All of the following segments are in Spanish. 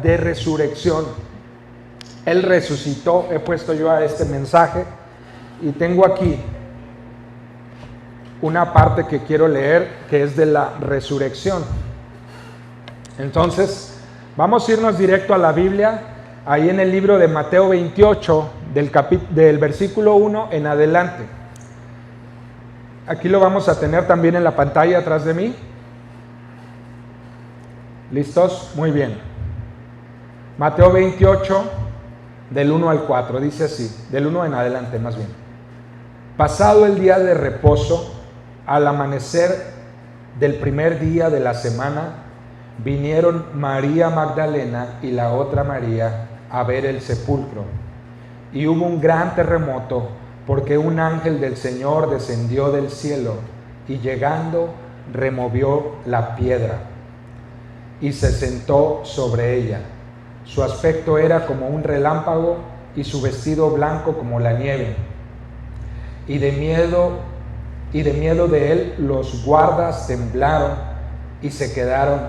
de resurrección. Él resucitó. He puesto yo a este mensaje y tengo aquí una parte que quiero leer que es de la resurrección. Entonces vamos a irnos directo a la Biblia, ahí en el libro de Mateo 28 del versículo 1 en adelante. Aquí lo vamos a tener también en la pantalla atrás de mí. ¿Listos? Muy bien. Mateo 28, del 1 al 4, dice así, del 1 en adelante más bien. Pasado el día de reposo, al amanecer del primer día de la semana, vinieron María Magdalena y la otra María a ver el sepulcro. Y hubo un gran terremoto, porque un ángel del Señor descendió del cielo y llegando removió la piedra y se sentó sobre ella. Su aspecto era como un relámpago y su vestido blanco como la nieve. Y de miedo de él los guardas temblaron y se quedaron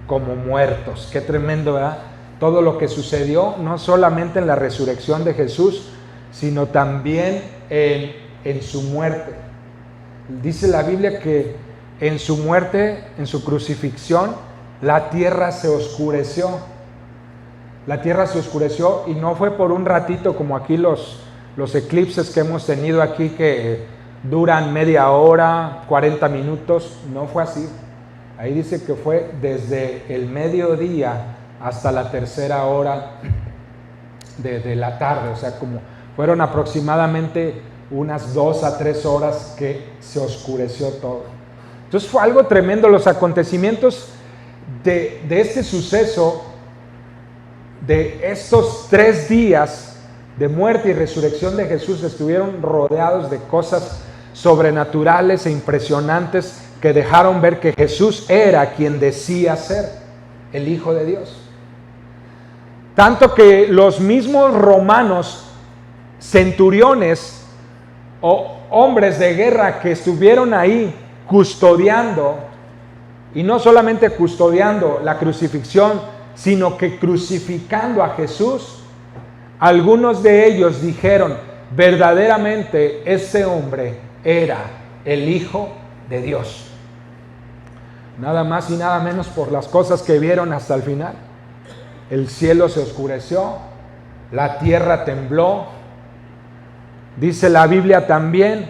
como muertos. Qué tremendo, ¿verdad? Todo lo que sucedió, no solamente en la resurrección de Jesús, sino también en su muerte. Dice la Biblia que en su muerte, en su crucifixión, la tierra se oscureció. La tierra se oscureció y no fue por un ratito como aquí los eclipses que hemos tenido aquí que duran media hora, 40 minutos. No fue así. Ahí dice que fue desde el mediodía hasta la tercera hora de la tarde. O sea, como fueron aproximadamente unas 2 a 3 horas que se oscureció todo. Entonces fue algo tremendo. Los acontecimientos de este suceso, de estos 3 días de muerte y resurrección de Jesús, estuvieron rodeados de cosas sobrenaturales e impresionantes que dejaron ver que Jesús era quien decía ser, el Hijo de Dios. Tanto que los mismos romanos, centuriones o hombres de guerra que estuvieron ahí custodiando, y no solamente custodiando la crucifixión, sino que crucificando a Jesús, algunos de ellos dijeron, verdaderamente ese hombre era el Hijo de Dios. Nada más y nada menos por las cosas que vieron hasta el final. El cielo se oscureció, la tierra tembló. Dice la Biblia también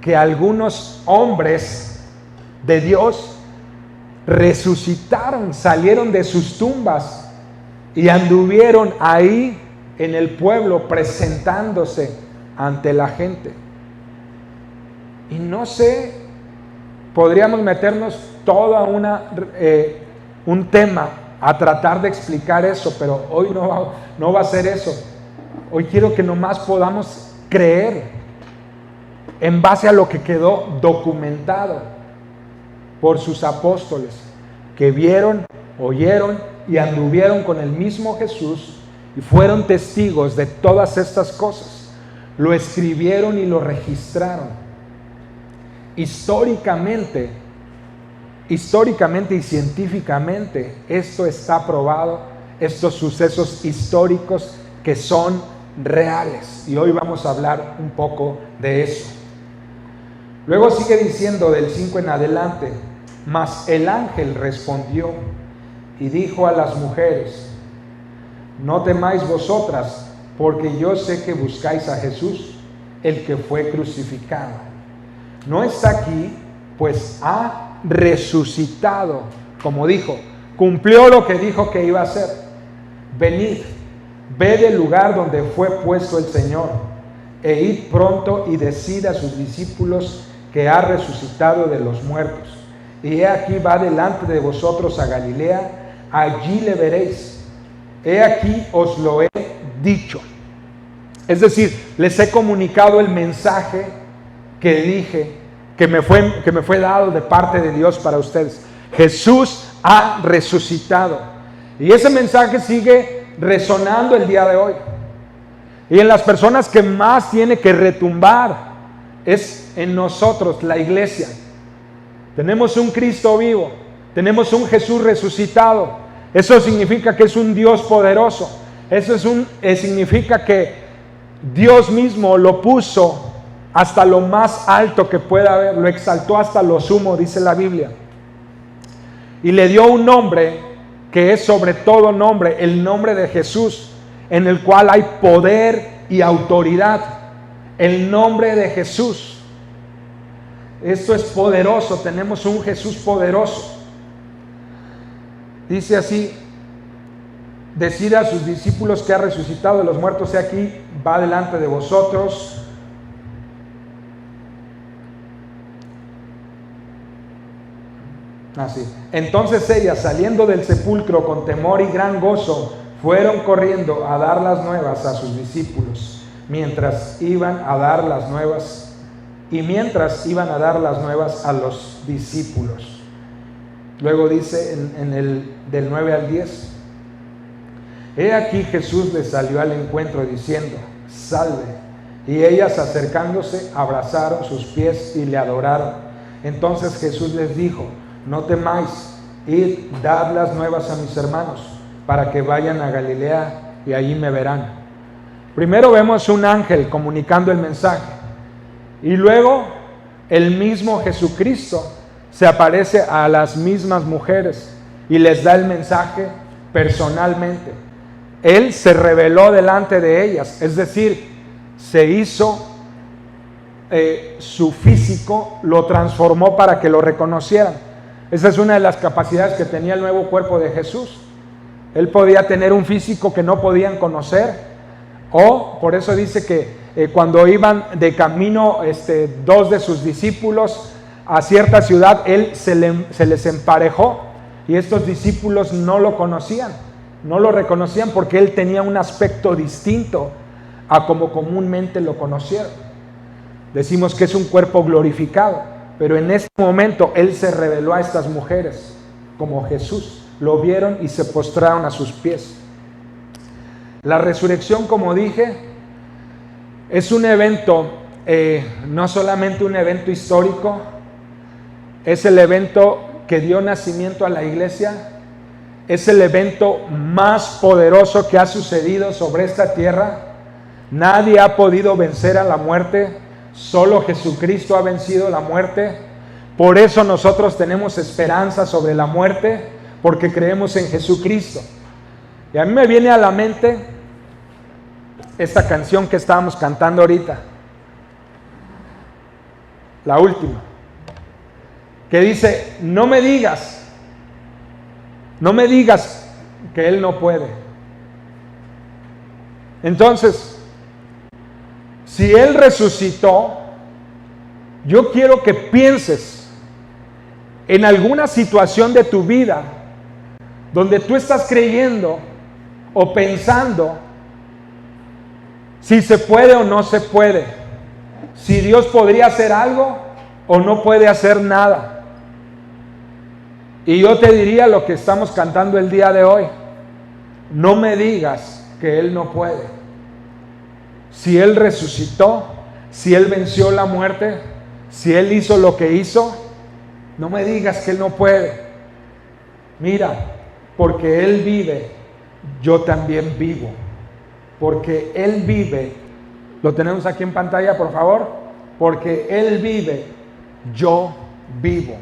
que algunos hombres de Dios resucitaron, salieron de sus tumbas y anduvieron ahí en el pueblo presentándose ante la gente. Y no sé, podríamos meternos toda un tema a tratar de explicar eso, pero hoy no va a ser eso. Hoy quiero que nomás podamos creer en base a lo que quedó documentado por sus apóstoles, que vieron, oyeron y anduvieron con el mismo Jesús y fueron testigos de todas estas cosas. Lo escribieron y lo registraron. Históricamente y científicamente esto está probado, estos sucesos históricos que son reales. Y hoy vamos a hablar un poco de eso. Luego sigue diciendo del 5 en adelante, mas el ángel respondió y dijo a las mujeres, no temáis vosotras, porque yo sé que buscáis a Jesús, el que fue crucificado. No está aquí, pues ha resucitado, como dijo, cumplió lo que dijo que iba a hacer. Venid, ved el lugar donde fue puesto el Señor, e id pronto y decid a sus discípulos que ha resucitado de los muertos. Y he aquí va delante de vosotros a Galilea, allí le veréis. He aquí os lo he dicho. Es decir, les he comunicado el mensaje que dije, que me fue dado de parte de Dios para ustedes. Jesús ha resucitado. Y ese mensaje sigue resonando el día de hoy. Y en las personas que más tiene que retumbar es en nosotros, la iglesia. Tenemos un Cristo vivo, tenemos un Jesús resucitado, Eso significa que es un Dios poderoso. Eso significa que Dios mismo lo puso hasta lo más alto que pueda haber, lo exaltó hasta lo sumo, dice la Biblia. Y le dio un nombre que es sobre todo nombre, el nombre de Jesús, en el cual hay poder y autoridad. El nombre de Jesús. Esto es poderoso, tenemos un Jesús poderoso. Dice así: decid a sus discípulos que ha resucitado de los muertos, he aquí, va delante de vosotros. Así. Entonces ellas, saliendo del sepulcro con temor y gran gozo, fueron corriendo a dar las nuevas a sus discípulos, mientras iban a dar las nuevas a los discípulos. Luego dice del 9 al 10: he aquí Jesús les salió al encuentro diciendo: salve. Y ellas, acercándose, abrazaron sus pies y le adoraron. Entonces Jesús les dijo: no temáis, id, dad las nuevas a mis hermanos, para que vayan a Galilea y allí me verán. Primero vemos un ángel comunicando el mensaje, y luego el mismo Jesucristo se aparece a las mismas mujeres y les da el mensaje personalmente. Él se reveló delante de ellas, es decir, se hizo su físico, lo transformó para que lo reconocieran. Esa es una de las capacidades que tenía el nuevo cuerpo de Jesús. Él podía tener un físico que no podían conocer, o por eso dice que cuando iban de camino dos de sus discípulos a cierta ciudad, él se les emparejó y estos discípulos no lo conocían, no lo reconocían porque él tenía un aspecto distinto a como comúnmente lo conocieron. Decimos que es un cuerpo glorificado, pero en este momento él se reveló a estas mujeres como Jesús. Lo vieron y se postraron a sus pies. La resurrección, como dije, es un evento, no solamente un evento histórico, es el evento que dio nacimiento a la iglesia, es el evento más poderoso que ha sucedido sobre esta tierra. Nadie ha podido vencer a la muerte, solo Jesucristo ha vencido la muerte. Por eso nosotros tenemos esperanza sobre la muerte, porque creemos en Jesucristo. Y a mí me viene a la mente esta canción que estábamos cantando ahorita, la última, que dice: no me digas que Él no puede. Entonces, si Él resucitó, yo quiero que pienses en alguna situación de tu vida donde tú estás creyendo o pensando si se puede o no se puede, si Dios podría hacer algo o no puede hacer nada. Y yo te diría lo que estamos cantando el día de hoy: no me digas que Él no puede. Si Él resucitó, si Él venció la muerte, si Él hizo lo que hizo, no me digas que Él no puede. Mira, porque Él vive, yo también vivo. Porque Él vive, lo tenemos aquí en pantalla, por favor. Porque Él vive, yo vivo.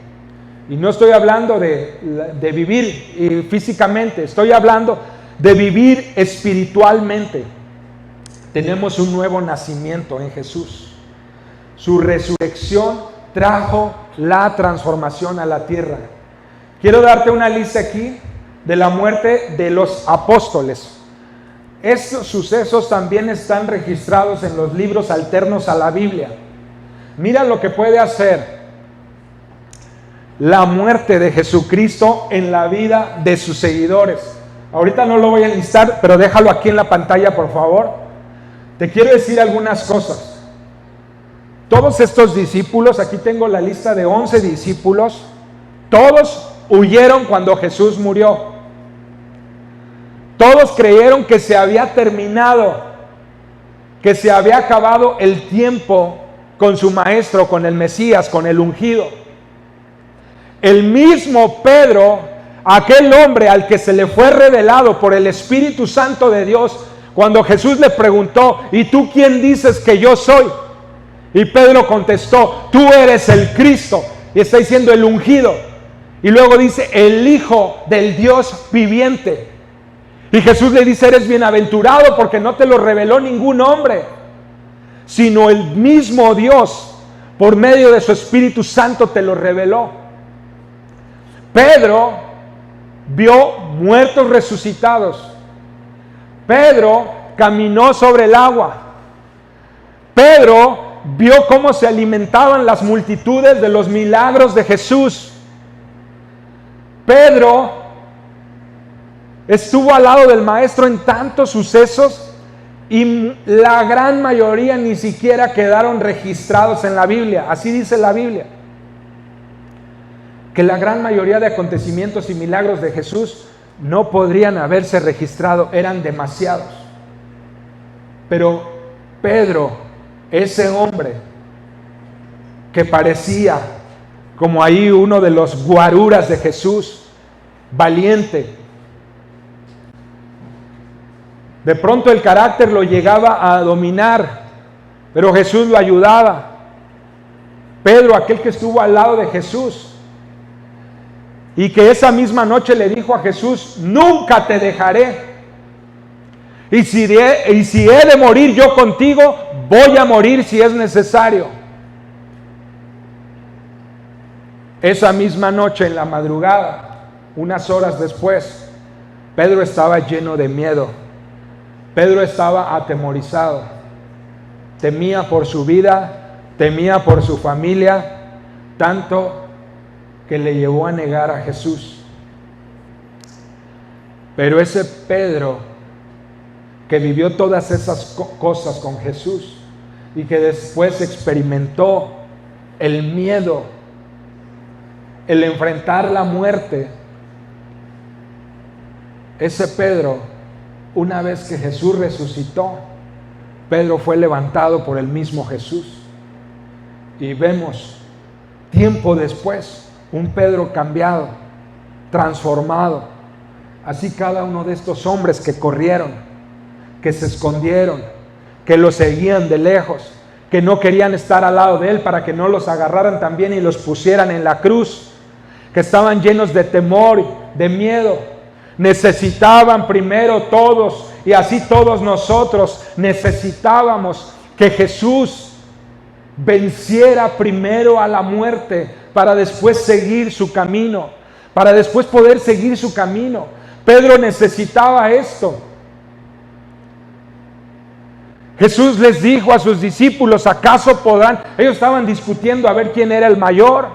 Y no estoy hablando de vivir físicamente, estoy hablando de vivir espiritualmente. Tenemos un nuevo nacimiento en Jesús. Su resurrección trajo la transformación a la tierra. Quiero darte una lista aquí de la muerte de los apóstoles. Estos sucesos también están registrados en los libros alternos a la Biblia. Mira lo que puede hacer la muerte de Jesucristo en la vida de sus seguidores. Ahorita no lo voy a enlistar, pero déjalo aquí en la pantalla, por favor. Te quiero decir algunas cosas. Todos estos discípulos, aquí tengo la lista de 11 discípulos, todos huyeron cuando Jesús murió. Todos creyeron que se había terminado, que se había acabado el tiempo con su maestro, con el Mesías, con el ungido. El mismo Pedro, aquel hombre al que se le fue revelado por el Espíritu Santo de Dios, cuando Jesús le preguntó, ¿y tú quién dices que yo soy? Y Pedro contestó, tú eres el Cristo. Y está diciendo el ungido. Y luego dice, el Hijo del Dios viviente. Y Jesús le dice, eres bienaventurado porque no te lo reveló ningún hombre, sino el mismo Dios, por medio de su Espíritu Santo te lo reveló. Pedro vio muertos resucitados. Pedro caminó sobre el agua. Pedro vio cómo se alimentaban las multitudes de los milagros de Jesús. Pedro estuvo al lado del Maestro en tantos sucesos y la gran mayoría ni siquiera quedaron registrados en la Biblia. Así dice la Biblia, que la gran mayoría de acontecimientos y milagros de Jesús no podrían haberse registrado, eran demasiados. Pero Pedro, ese hombre que parecía como ahí uno de los guaruras de Jesús, valiente, de pronto el carácter lo llegaba a dominar, pero Jesús lo ayudaba. Pedro, aquel que estuvo al lado de Jesús y que esa misma noche le dijo a Jesús, nunca te dejaré. Y si he de morir yo contigo, voy a morir si es necesario. Esa misma noche, en la madrugada, unas horas después, Pedro estaba lleno de miedo. Pedro estaba atemorizado. Temía por su vida, temía por su familia, tanto que le llevó a negar a Jesús. Pero ese Pedro que vivió todas esas cosas con Jesús y que después experimentó el miedo, el enfrentar la muerte, ese Pedro, una vez que Jesús resucitó, Pedro fue levantado por el mismo Jesús. Y vemos, tiempo después, un Pedro cambiado, transformado. Así cada uno de estos hombres que corrieron, que se escondieron, que lo seguían de lejos, que no querían estar al lado de él para que no los agarraran también y los pusieran en la cruz, que estaban llenos de temor, de miedo. Necesitaban primero todos, y así todos nosotros necesitábamos que Jesús venciera primero a la muerte para después seguir su camino, para después poder seguir su camino. Pedro necesitaba esto. Jesús les dijo a sus discípulos, ¿acaso podrán? Ellos estaban discutiendo a ver quién era el mayor,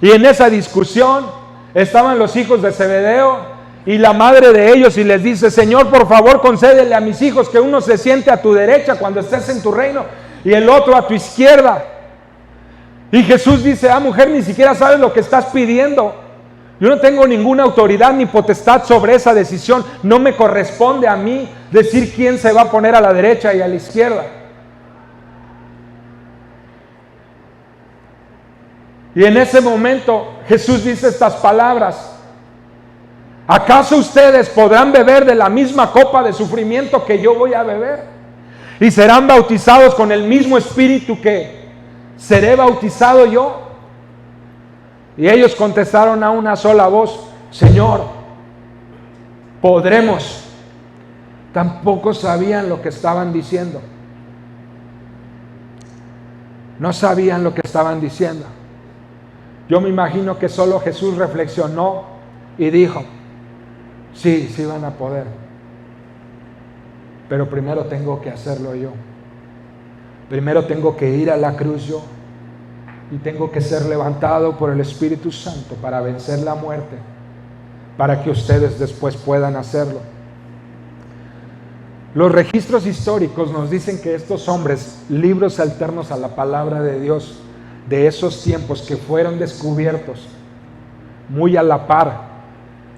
y en esa discusión estaban los hijos de Zebedeo y la madre de ellos, y les dice, Señor, por favor, concédele a mis hijos que uno se siente a tu derecha cuando estés en tu reino y el otro a tu izquierda. Y Jesús dice, mujer, ni siquiera sabes lo que estás pidiendo. Yo no tengo ninguna autoridad ni potestad sobre esa decisión. No me corresponde a mí decir quién se va a poner a la derecha y a la izquierda. Y en ese momento Jesús dice estas palabras: ¿acaso ustedes podrán beber de la misma copa de sufrimiento que yo voy a beber? ¿Y serán bautizados con el mismo espíritu que seré bautizado yo? Y ellos contestaron a una sola voz: Señor, podremos. Tampoco sabían lo que estaban diciendo. No sabían lo que estaban diciendo. Yo me imagino que solo Jesús reflexionó y dijo: sí, sí van a poder, pero primero tengo que hacerlo yo. Primero tengo que ir a la cruz yo, y tengo que ser levantado por el Espíritu Santo para vencer la muerte, para que ustedes después puedan hacerlo. Los registros históricos nos dicen que estos hombres, libros alternos a la palabra de Dios, de esos tiempos que fueron descubiertos muy a la par,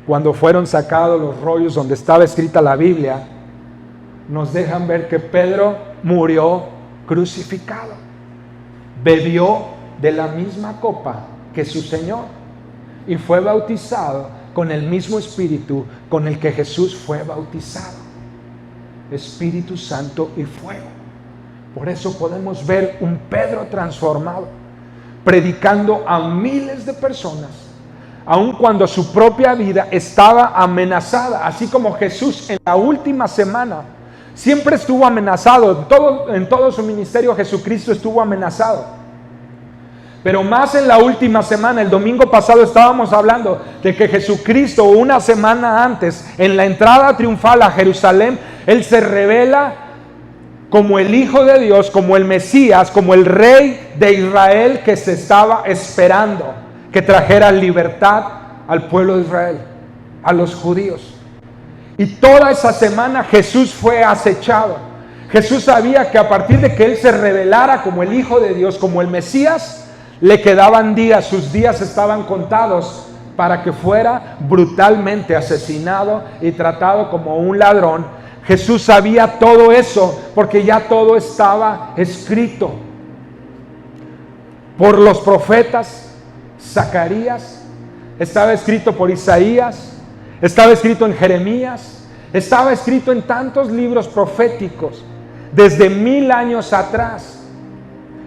cuando fueron sacados los rollos donde estaba escrita la Biblia, nos dejan ver que Pedro murió crucificado, bebió de la misma copa que su Señor y fue bautizado con el mismo Espíritu con el que Jesús fue bautizado. Espíritu Santo y fuego. Por eso podemos ver un Pedro transformado, predicando a miles de personas, aun cuando su propia vida estaba amenazada, así como Jesús en la última semana siempre estuvo amenazado. En todo su ministerio Jesucristo estuvo amenazado, pero más en la última semana. El domingo pasado estábamos hablando de que Jesucristo, una semana antes, en la entrada triunfal a Jerusalén, Él se revela como el Hijo de Dios, como el Mesías, como el Rey de Israel que se estaba esperando, que trajera libertad al pueblo de Israel, a los judíos. Y toda esa semana Jesús fue acechado. Jesús sabía que a partir de que Él se revelara como el Hijo de Dios, como el Mesías, le quedaban días, sus días estaban contados para que fuera brutalmente asesinado y tratado como un ladrón. Jesús sabía todo eso porque ya todo estaba escrito por los profetas. Zacarías, estaba escrito por Isaías, estaba escrito en Jeremías, estaba escrito en tantos libros proféticos desde 1000 años atrás,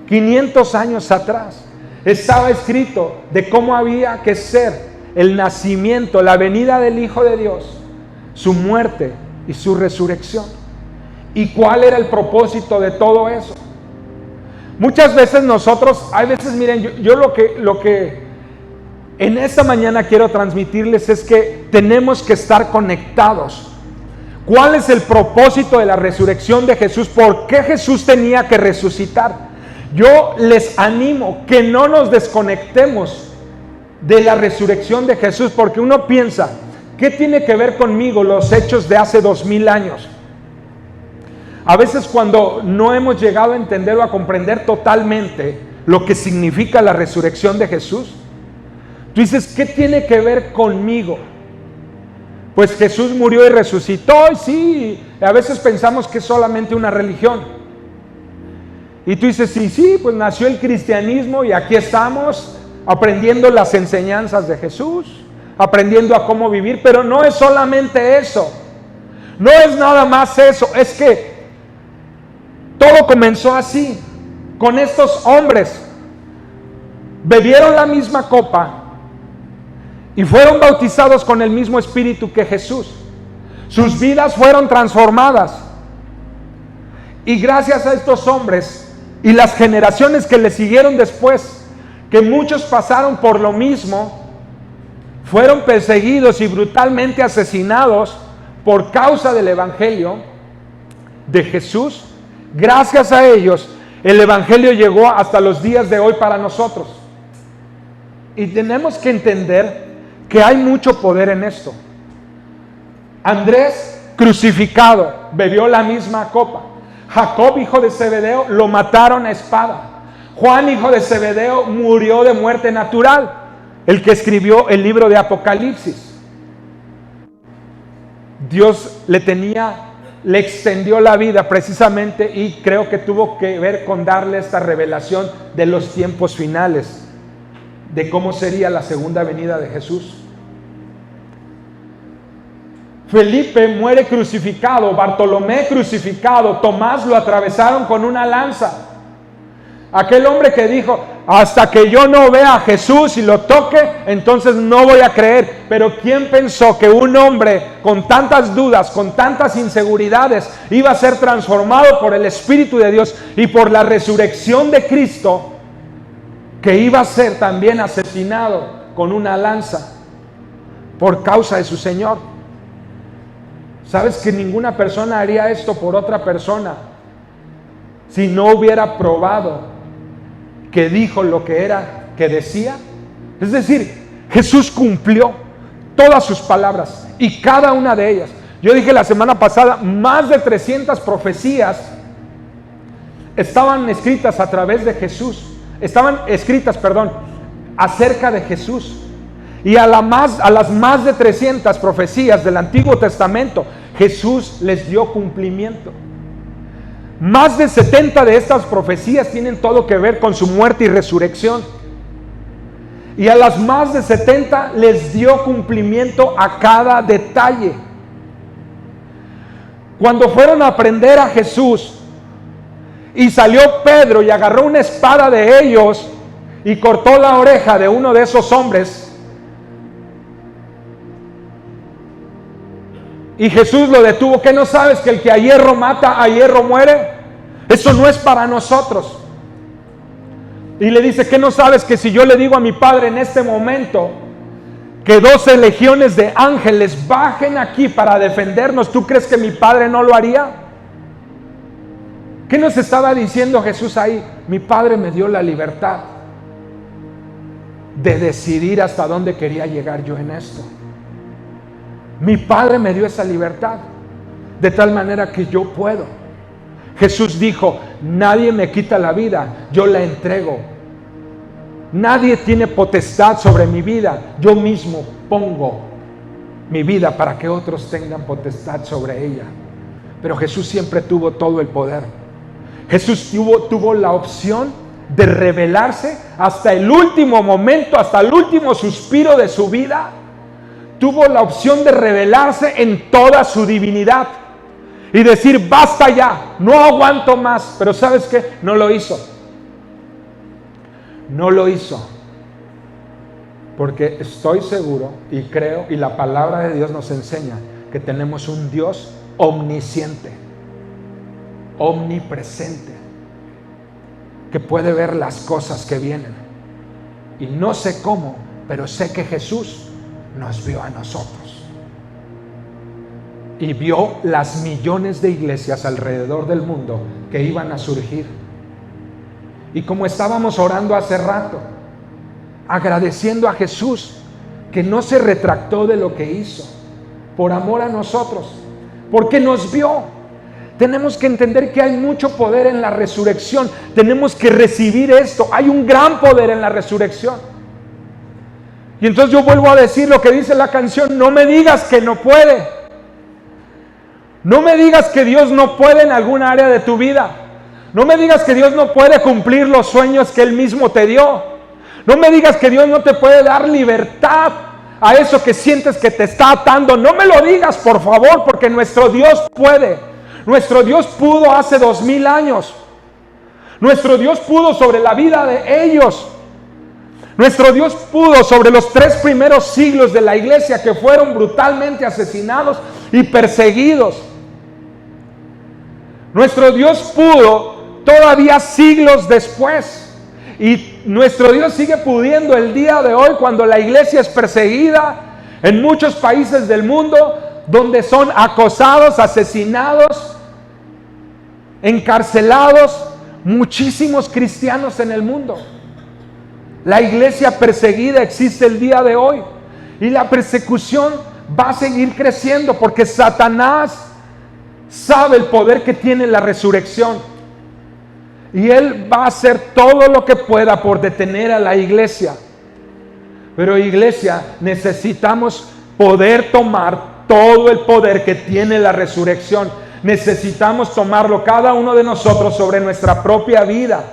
500 años atrás. Estaba escrito de cómo había que ser el nacimiento, la venida del Hijo de Dios, su muerte y su resurrección. ¿Y cuál era el propósito de todo eso? Muchas veces nosotros, hay veces, miren, yo lo que en esta mañana quiero transmitirles es que tenemos que estar conectados. ¿Cuál es el propósito de la resurrección de Jesús? ¿Por qué Jesús tenía que resucitar? Yo les animo que no nos desconectemos de la resurrección de Jesús, porque uno piensa, ¿qué tiene que ver conmigo los hechos de hace 2000 años? A veces cuando no hemos llegado a entender o a comprender totalmente lo que significa la resurrección de Jesús, tú dices, ¿qué tiene que ver conmigo? Pues Jesús murió y resucitó, y sí, a veces pensamos que es solamente una religión. Y tú dices, sí, pues nació el cristianismo y aquí estamos aprendiendo las enseñanzas de Jesús, aprendiendo a cómo vivir, pero no es solamente eso, no es nada más eso, es que todo comenzó así, con estos hombres, bebieron la misma copa y fueron bautizados con el mismo Espíritu que Jesús. Sus vidas fueron transformadas y gracias a estos hombres y las generaciones que le siguieron después, que muchos pasaron por lo mismo, fueron perseguidos y brutalmente asesinados por causa del Evangelio de Jesús. Gracias a ellos, el Evangelio llegó hasta los días de hoy para nosotros. Y tenemos que entender que hay mucho poder en esto. Andrés, crucificado, bebió la misma copa. Jacob, hijo de Zebedeo, lo mataron a espada. Juan, hijo de Zebedeo, murió de muerte natural. El que escribió el libro de Apocalipsis. Dios le extendió la vida precisamente, y creo que tuvo que ver con darle esta revelación de los tiempos finales, de cómo sería la segunda venida de Jesús. Felipe muere crucificado, Bartolomé crucificado, Tomás lo atravesaron con una lanza. Aquel hombre que dijo, hasta que yo no vea a Jesús y lo toque, entonces no voy a creer. Pero ¿quién pensó que un hombre con tantas dudas, con tantas inseguridades, iba a ser transformado por el Espíritu de Dios y por la resurrección de Cristo, que iba a ser también asesinado con una lanza por causa de su Señor? ¿Sabes que ninguna persona haría esto por otra persona si no hubiera probado que dijo lo que era, que decía? Es decir, Jesús cumplió todas sus palabras y cada una de ellas. Yo dije la semana pasada, más de 300 profecías estaban escritas a través de Jesús. Acerca de Jesús. Y a las más de 300 profecías del Antiguo Testamento, Jesús les dio cumplimiento. Más de 70 de estas profecías tienen todo que ver con su muerte y resurrección. Y a las más de 70 les dio cumplimiento a cada detalle. Cuando fueron a prender a Jesús y salió Pedro y agarró una espada de ellos y cortó la oreja de uno de esos hombres, y Jesús lo detuvo. ¿Qué no sabes que el que a hierro mata, a hierro muere? Eso no es para nosotros. Y le dice, ¿qué no sabes que si yo le digo a mi Padre en este momento que 12 legiones de ángeles bajen aquí para defendernos, ¿tú crees que mi Padre no lo haría? ¿Qué nos estaba diciendo Jesús ahí? Mi Padre me dio la libertad de decidir hasta dónde quería llegar yo en esto. Mi Padre me dio esa libertad, de tal manera que yo puedo. Jesús dijo, nadie me quita la vida, yo la entrego. Nadie tiene potestad sobre mi vida, yo mismo pongo mi vida para que otros tengan potestad sobre ella. Pero Jesús siempre tuvo todo el poder. Jesús tuvo la opción de revelarse hasta el último momento, hasta el último suspiro de su vida. Tuvo la opción de revelarse en toda su divinidad y decir, basta ya, no aguanto más. Pero ¿sabes qué? No lo hizo. No lo hizo. Porque estoy seguro y creo, y la palabra de Dios nos enseña que tenemos un Dios omnisciente, omnipresente, que puede ver las cosas que vienen. Y no sé cómo, pero sé que Jesús nos vio a nosotros y vio las millones de iglesias alrededor del mundo que iban a surgir. Y como estábamos orando hace rato, agradeciendo a Jesús que no se retractó de lo que hizo por amor a nosotros, porque nos vio. Tenemos que entender que hay mucho poder en la resurrección. Tenemos que recibir esto. Hay un gran poder en la resurrección. Y entonces yo vuelvo a decir lo que dice la canción: no me digas que no puede. No me digas que Dios no puede en alguna área de tu vida. No me digas que Dios no puede cumplir los sueños que Él mismo te dio. No me digas que Dios no te puede dar libertad a eso que sientes que te está atando. No me lo digas, por favor, porque nuestro Dios puede. Nuestro Dios pudo hace 2000 años. Nuestro Dios pudo sobre la vida de ellos. Nuestro Dios pudo sobre los 3 primeros siglos de la iglesia, que fueron brutalmente asesinados y perseguidos. Nuestro Dios pudo todavía siglos después. Y nuestro Dios sigue pudiendo el día de hoy, cuando la iglesia es perseguida en muchos países del mundo, donde son acosados, asesinados, encarcelados muchísimos cristianos en el mundo. La iglesia perseguida existe el día de hoy, y la persecución va a seguir creciendo, porque Satanás sabe el poder que tiene la resurrección, y él va a hacer todo lo que pueda por detener a la iglesia. Pero iglesia, necesitamos poder tomar todo el poder que tiene la resurrección. Necesitamos tomarlo cada uno de nosotros sobre nuestra propia vida.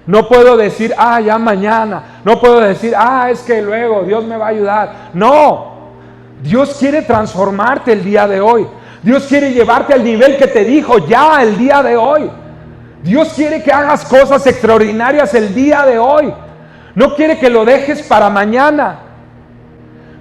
No puedo decir, ya mañana. No puedo decir, es que luego Dios me va a ayudar. No, Dios quiere transformarte el día de hoy. Dios quiere llevarte al nivel que te dijo ya el día de hoy. Dios quiere que hagas cosas extraordinarias el día de hoy. No quiere que lo dejes para mañana.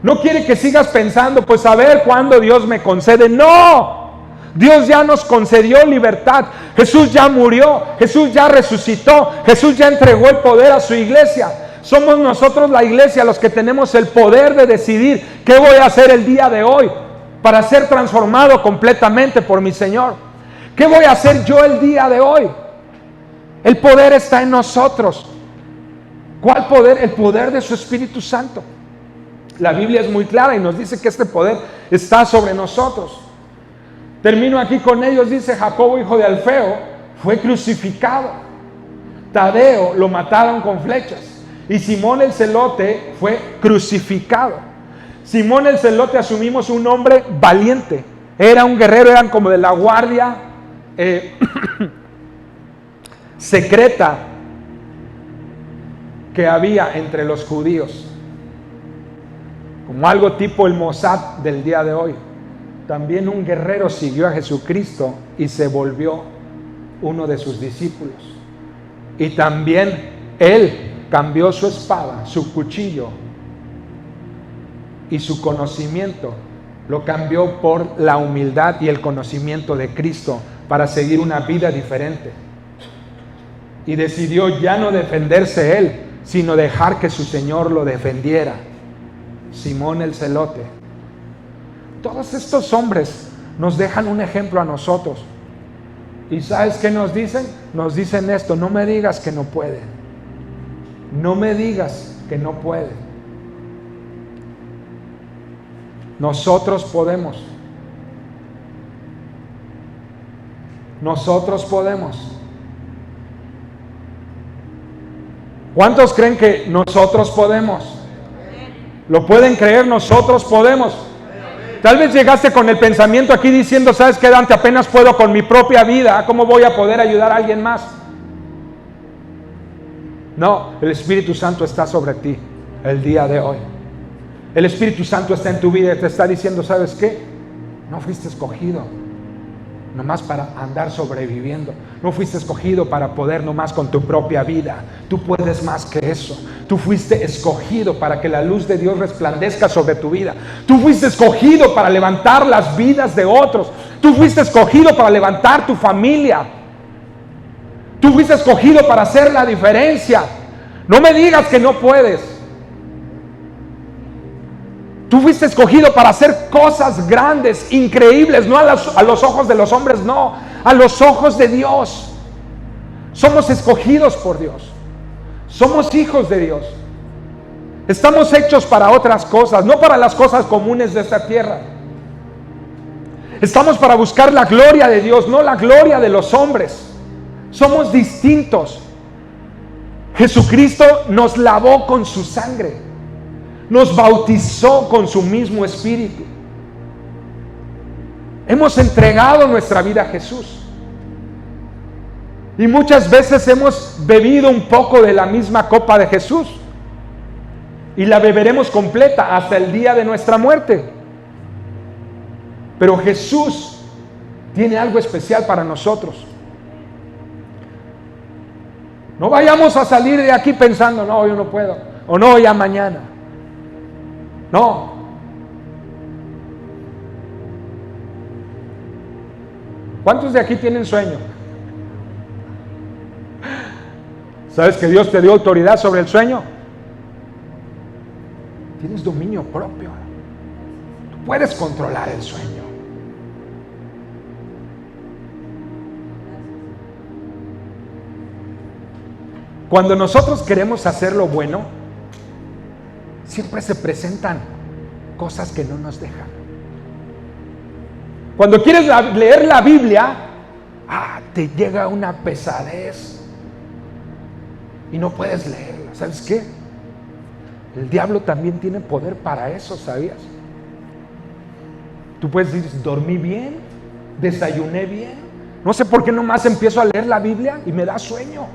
No quiere que sigas pensando, pues a ver cuándo Dios me concede. No, Dios ya nos concedió libertad. Jesús ya murió, Jesús ya resucitó, Jesús ya entregó el poder a su iglesia. Somos nosotros, la iglesia, los que tenemos el poder de decidir qué voy a hacer el día de hoy para ser transformado completamente por mi Señor. ¿Qué voy a hacer yo el día de hoy? El poder está en nosotros. ¿Cuál poder? El poder de su Espíritu Santo. La Biblia es muy clara y nos dice que este poder está sobre nosotros. Termino aquí con ellos. Dice: Jacobo, hijo de Alfeo, fue crucificado. Tadeo lo mataron con flechas. Y Simón el Celote fue crucificado. Simón el Celote, asumimos, un hombre valiente. Era un guerrero, eran como de la guardia secreta que había entre los judíos, como algo tipo el Mossad del día de hoy. También un guerrero siguió a Jesucristo y se volvió uno de sus discípulos. Y también él cambió su espada, su cuchillo y su conocimiento, lo cambió por la humildad y el conocimiento de Cristo para seguir una vida diferente. Y decidió ya no defenderse él, sino dejar que su Señor lo defendiera. Simón el Celote. Todos estos hombres nos dejan un ejemplo a nosotros. ¿Y sabes qué nos dicen? Nos dicen esto: no me digas que no puede. No me digas que no puede. Nosotros podemos. Nosotros podemos. ¿Cuántos creen que nosotros podemos? ¿Lo pueden creer? Nosotros podemos. Tal vez llegaste con el pensamiento aquí diciendo: ¿sabes qué, Dante? Apenas puedo con mi propia vida. ¿Cómo voy a poder ayudar a alguien más? No, el Espíritu Santo está sobre ti el día de hoy. El Espíritu Santo está en tu vida y te está diciendo: ¿sabes qué? No fuiste escogido nomás para andar sobreviviendo. No fuiste escogido para poder nomás con tu propia vida. Tú puedes más que eso. Tú fuiste escogido para que la luz de Dios resplandezca sobre tu vida. Tú fuiste escogido para levantar las vidas de otros. Tú fuiste escogido para levantar tu familia. Tú fuiste escogido para hacer la diferencia. No me digas que no puedes. Tú fuiste escogido para hacer cosas grandes, increíbles, no a los ojos de los hombres, no, a los ojos de Dios. Somos escogidos por Dios. Somos hijos de Dios. Estamos hechos para otras cosas, no para las cosas comunes de esta tierra. Estamos para buscar la gloria de Dios, no la gloria de los hombres. Somos distintos. Jesucristo nos lavó con su sangre. Nos bautizó con su mismo Espíritu. Hemos entregado nuestra vida a Jesús. Y muchas veces hemos bebido un poco de la misma copa de Jesús. Y la beberemos completa hasta el día de nuestra muerte. Pero Jesús tiene algo especial para nosotros. No vayamos a salir de aquí pensando: no, yo no puedo. O no, ya mañana. No. ¿Cuántos de aquí tienen sueño? ¿Sabes que Dios te dio autoridad sobre el sueño? Tienes dominio propio. Tú puedes controlar el sueño. Cuando nosotros queremos hacer lo bueno, siempre se presentan cosas que no nos dejan. Cuando quieres leer la Biblia, te llega una pesadez y no puedes leerla. ¿Sabes qué? El diablo también tiene poder para eso, ¿sabías? Tú puedes decir: dormí bien, desayuné bien, no sé por qué nomás empiezo a leer la Biblia y me da sueño.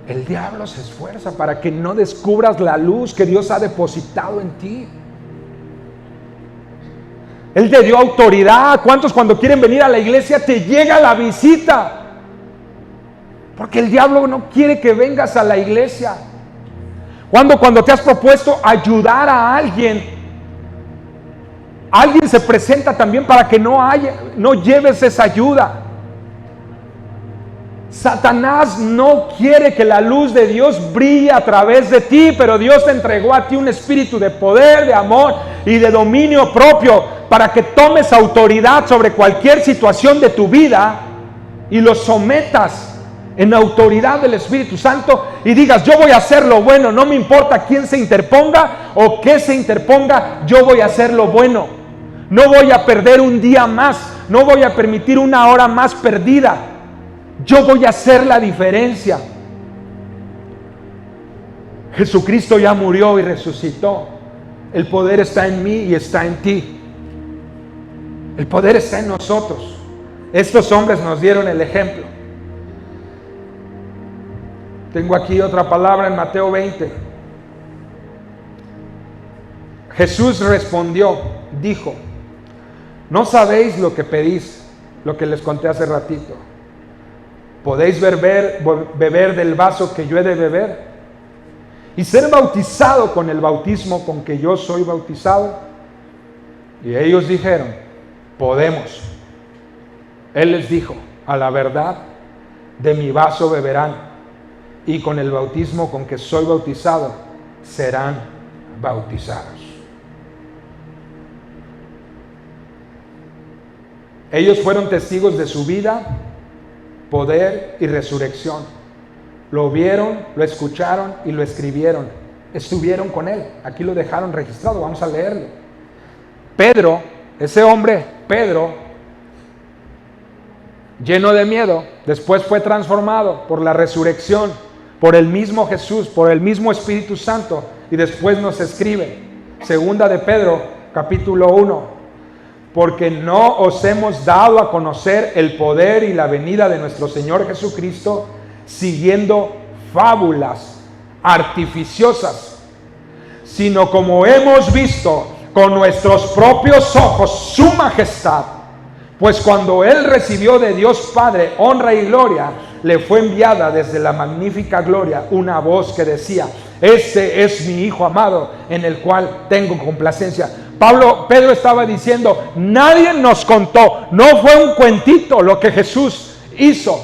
El diablo se esfuerza para que no descubras la luz que Dios ha depositado en ti. Él te dio autoridad. ¿Cuántos cuando quieren venir a la iglesia te llega la visita? Porque el diablo no quiere que vengas a la iglesia. Cuando te has propuesto ayudar a alguien se presenta también para que no lleves esa ayuda. Satanás no quiere que la luz de Dios brille a través de ti, pero Dios te entregó a ti un espíritu de poder, de amor y de dominio propio para que tomes autoridad sobre cualquier situación de tu vida y lo sometas en autoridad del Espíritu Santo y digas: yo voy a hacer lo bueno, no me importa quién se interponga o qué se interponga, yo voy a hacer lo bueno. No voy a perder un día más, no voy a permitir una hora más perdida. Yo voy a hacer la diferencia. Jesucristo ya murió y resucitó. El poder está en mí y está en ti. El poder está en nosotros. Estos hombres nos dieron el ejemplo. Tengo aquí otra palabra en Mateo 20. Jesús respondió, dijo, no sabéis lo que pedís, lo que les conté hace ratito. ¿Podéis beber del vaso que yo he de beber? ¿Y ser bautizado con el bautismo con que yo soy bautizado? Y ellos dijeron, podemos. Él les dijo, a la verdad, de mi vaso beberán, y con el bautismo con que soy bautizado, serán bautizados. Ellos fueron testigos de su vida, poder y resurrección. Lo vieron, lo escucharon y lo escribieron. Estuvieron con él. Aquí lo dejaron registrado, vamos a leerlo. Pedro, ese hombre, Pedro, lleno de miedo, después fue transformado por la resurrección, por el mismo Jesús, por el mismo Espíritu Santo, y después nos escribe, segunda de Pedro, capítulo 1, porque no os hemos dado a conocer el poder y la venida de nuestro Señor Jesucristo, siguiendo fábulas artificiosas, sino como hemos visto con nuestros propios ojos su majestad. Pues cuando Él recibió de Dios Padre honra y gloria, le fue enviada desde la magnífica gloria una voz que decía, este es mi Hijo amado, en el cual tengo complacencia. Pedro estaba diciendo, nadie nos contó, no fue un cuentito lo que Jesús hizo.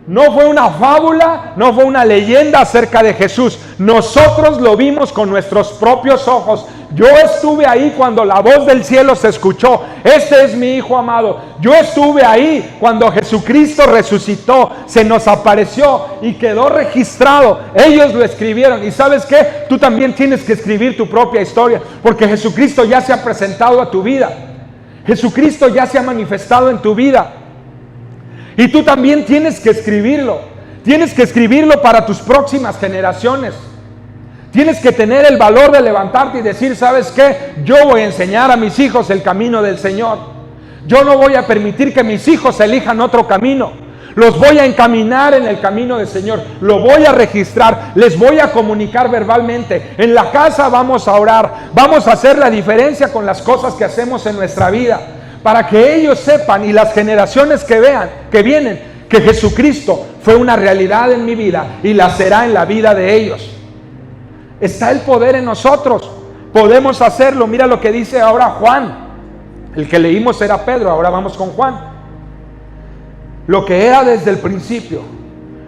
No fue una fábula, no fue una leyenda acerca de Jesús. Nosotros lo vimos con nuestros propios ojos. Yo estuve ahí cuando la voz del cielo se escuchó. Este es mi Hijo amado. Yo estuve ahí cuando Jesucristo resucitó. Se nos apareció y quedó registrado. Ellos lo escribieron. ¿Y sabes qué? Tú también tienes que escribir tu propia historia. Porque Jesucristo ya se ha presentado a tu vida. Jesucristo ya se ha manifestado en tu vida. Y tú también tienes que escribirlo. Tienes que escribirlo para tus próximas generaciones. Tienes que tener el valor de levantarte y decir, ¿sabes qué? Yo voy a enseñar a mis hijos el camino del Señor. Yo no voy a permitir que mis hijos elijan otro camino. Los voy a encaminar en el camino del Señor. Lo voy a registrar. Les voy a comunicar verbalmente. En la casa vamos a orar. Vamos a hacer la diferencia con las cosas que hacemos en nuestra vida. Para que ellos sepan y las generaciones que vean, que vienen, que Jesucristo fue una realidad en mi vida y la será en la vida de ellos. Está el poder en nosotros. Podemos hacerlo. Mira lo que dice ahora Juan. El que leímos era Pedro, ahora vamos con Juan. Lo que era desde el principio,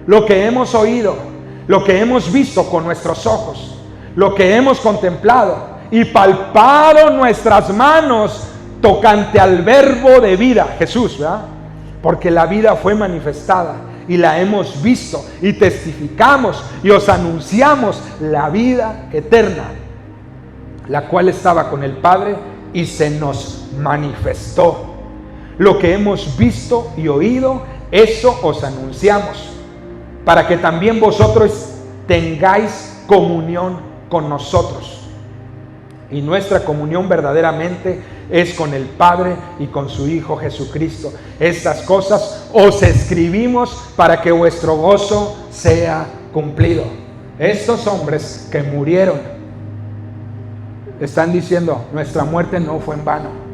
lo que hemos oído, lo que hemos visto con nuestros ojos, lo que hemos contemplado y palpado nuestras manos tocante al verbo de vida, Jesús, ¿verdad? Porque la vida fue manifestada y la hemos visto y testificamos y os anunciamos la vida eterna, la cual estaba con el Padre y se nos manifestó. Lo que hemos visto y oído, eso os anunciamos, para que también vosotros tengáis comunión con nosotros. Y nuestra comunión verdaderamente es con el Padre y con su Hijo Jesucristo. Estas cosas os escribimos para que vuestro gozo sea cumplido. Estos hombres que murieron están diciendo, nuestra muerte no fue en vano.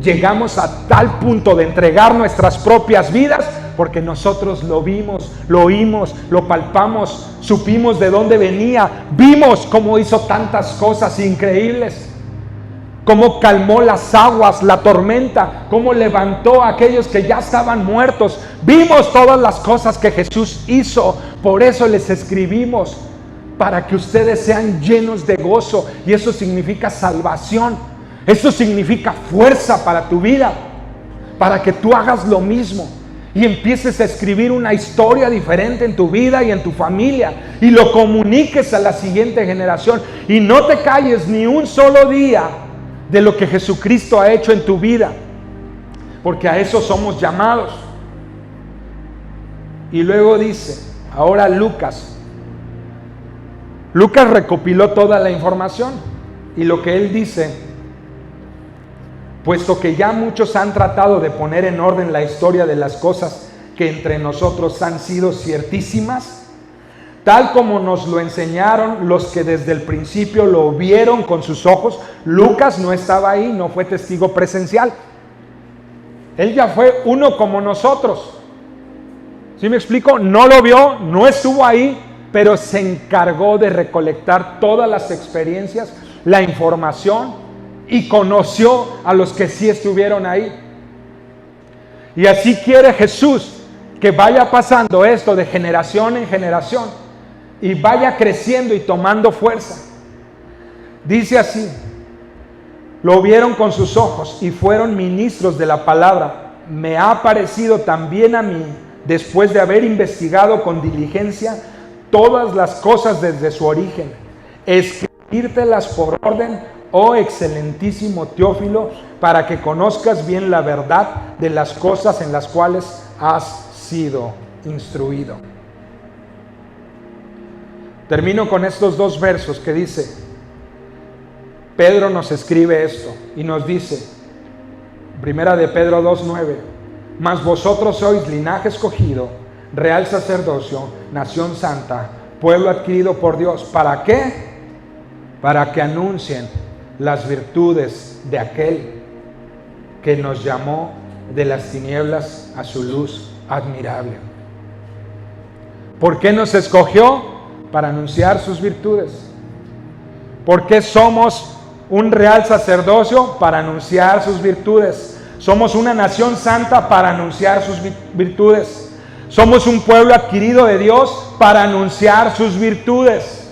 Llegamos a tal punto de entregar nuestras propias vidas porque nosotros lo vimos, lo oímos, lo palpamos, supimos de dónde venía, vimos cómo hizo tantas cosas increíbles, cómo calmó las aguas, la tormenta, cómo levantó a aquellos que ya estaban muertos. Vimos todas las cosas que Jesús hizo, por eso les escribimos, para que ustedes sean llenos de gozo, y eso significa salvación, eso significa fuerza para tu vida, para que tú hagas lo mismo y empieces a escribir una historia diferente en tu vida y en tu familia y lo comuniques a la siguiente generación, y no te calles ni un solo día de lo que Jesucristo ha hecho en tu vida, porque a eso somos llamados. Y luego dice, ahora Lucas recopiló toda la información, y lo que él dice: puesto que ya muchos han tratado de poner en orden la historia de las cosas que entre nosotros han sido ciertísimas, tal como nos lo enseñaron los que desde el principio lo vieron con sus ojos. Lucas no estaba ahí, no fue testigo presencial. Él ya fue uno como nosotros. ¿Sí me explico? No lo vio, no estuvo ahí, pero se encargó de recolectar todas las experiencias, la información, y conoció a los que sí estuvieron ahí. Y así quiere Jesús que vaya pasando esto de generación en generación y vaya creciendo y tomando fuerza. Dice así: lo vieron con sus ojos y fueron ministros de la palabra. Me ha parecido también a mí, después de haber investigado con diligencia todas las cosas desde su origen, escribírtelas por orden, oh excelentísimo Teófilo, para que conozcas bien la verdad de las cosas en las cuales has sido instruido. Termino con estos dos versos que dice, Pedro nos escribe esto y nos dice, primera de Pedro 2:9, mas vosotros sois linaje escogido, real sacerdocio, nación santa, pueblo adquirido por Dios. ¿Para qué? Para que anuncien las virtudes de aquel que nos llamó de las tinieblas a su luz admirable. ¿Por qué nos escogió? Para anunciar sus virtudes. ¿Por qué somos un real sacerdocio? Para anunciar sus virtudes. Somos una nación santa para anunciar sus virtudes. Somos un pueblo adquirido de Dios para anunciar sus virtudes.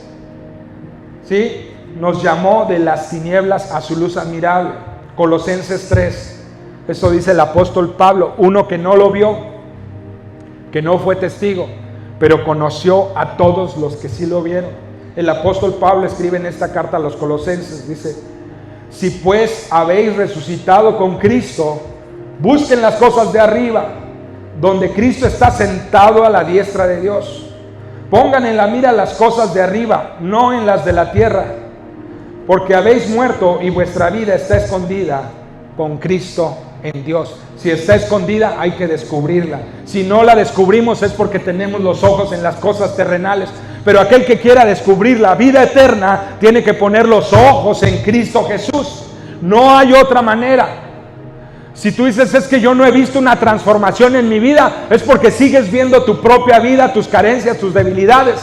¿Sí? Nos llamó de las tinieblas a su luz admirable. Colosenses 3. Eso dice el apóstol Pablo, uno que no lo vio, que no fue testigo, pero conoció a todos los que sí lo vieron. El apóstol Pablo escribe en esta carta a los Colosenses, dice, si pues habéis resucitado con Cristo, busquen las cosas de arriba, donde Cristo está sentado a la diestra de Dios. Pongan en la mira las cosas de arriba, no en las de la tierra, porque habéis muerto y vuestra vida está escondida con Cristo en Dios. Si está escondida, hay que descubrirla. Si no la descubrimos es porque tenemos los ojos en las cosas terrenales. Pero aquel que quiera descubrir la vida eterna tiene que poner los ojos en Cristo Jesús. No hay otra manera. Si tú dices, es que yo no he visto una transformación en mi vida, es porque sigues viendo tu propia vida, tus carencias, tus debilidades.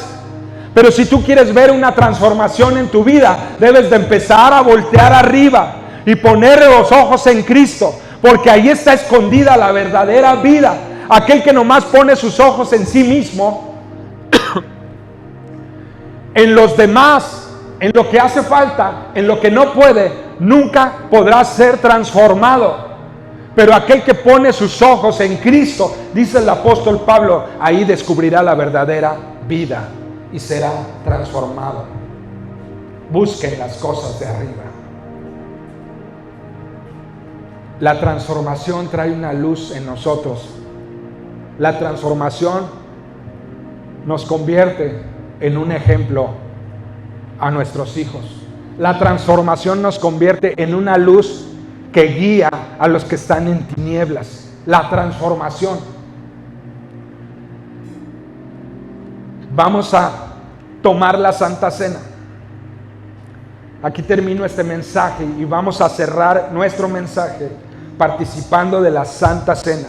Pero si tú quieres ver una transformación en tu vida, debes de empezar a voltear arriba y poner los ojos en Cristo, porque ahí está escondida la verdadera vida. Aquel que nomás pone sus ojos en sí mismo, en los demás, en lo que hace falta, en lo que no puede, nunca podrá ser transformado. Pero aquel que pone sus ojos en Cristo, dice el apóstol Pablo, ahí descubrirá la verdadera vida y será transformado. Busquen las cosas de arriba. La transformación trae una luz en nosotros. La transformación nos convierte en un ejemplo a nuestros hijos. La transformación nos convierte en una luz que guía a los que están en tinieblas. La transformación. Vamos a tomar la Santa Cena. Aquí termino este mensaje y vamos a cerrar nuestro mensaje participando de la Santa Cena.